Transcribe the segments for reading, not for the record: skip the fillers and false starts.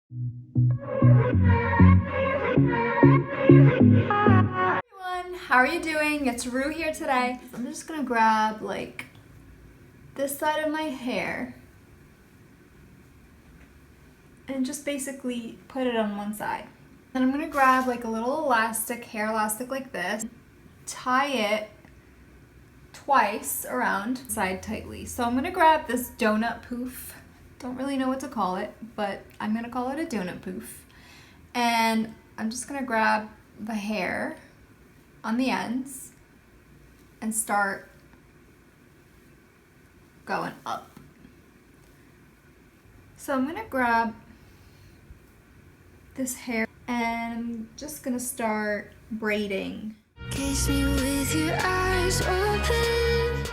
Everyone, how are you doing? It's Rue here today. I'm just gonna grab like this side of my hair and just basically put it on one side. Then I'm gonna grab like a little elastic, hair elastic like this, tie it twice around side tightly. So I'm gonna grab this donut poof. Don't really know what to call it, but I'm gonna call it a donut poof. And I'm just gonna grab the hair on the ends and start going up. So I'm gonna grab this hair and I'm just gonna start braiding. Kiss me with your eyes open.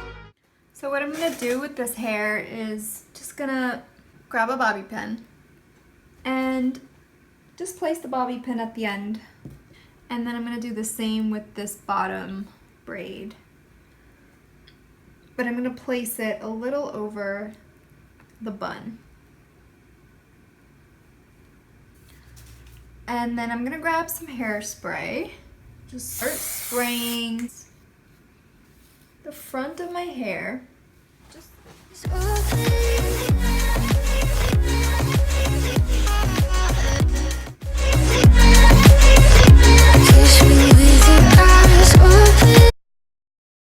So what I'm gonna do with this hair is just gonna grab a bobby pin and just place the bobby pin at the end. And then I'm gonna do the same with this bottom braid. But I'm gonna place it a little over the bun. And then I'm gonna grab some hairspray. Just start spraying the front of my hair. Just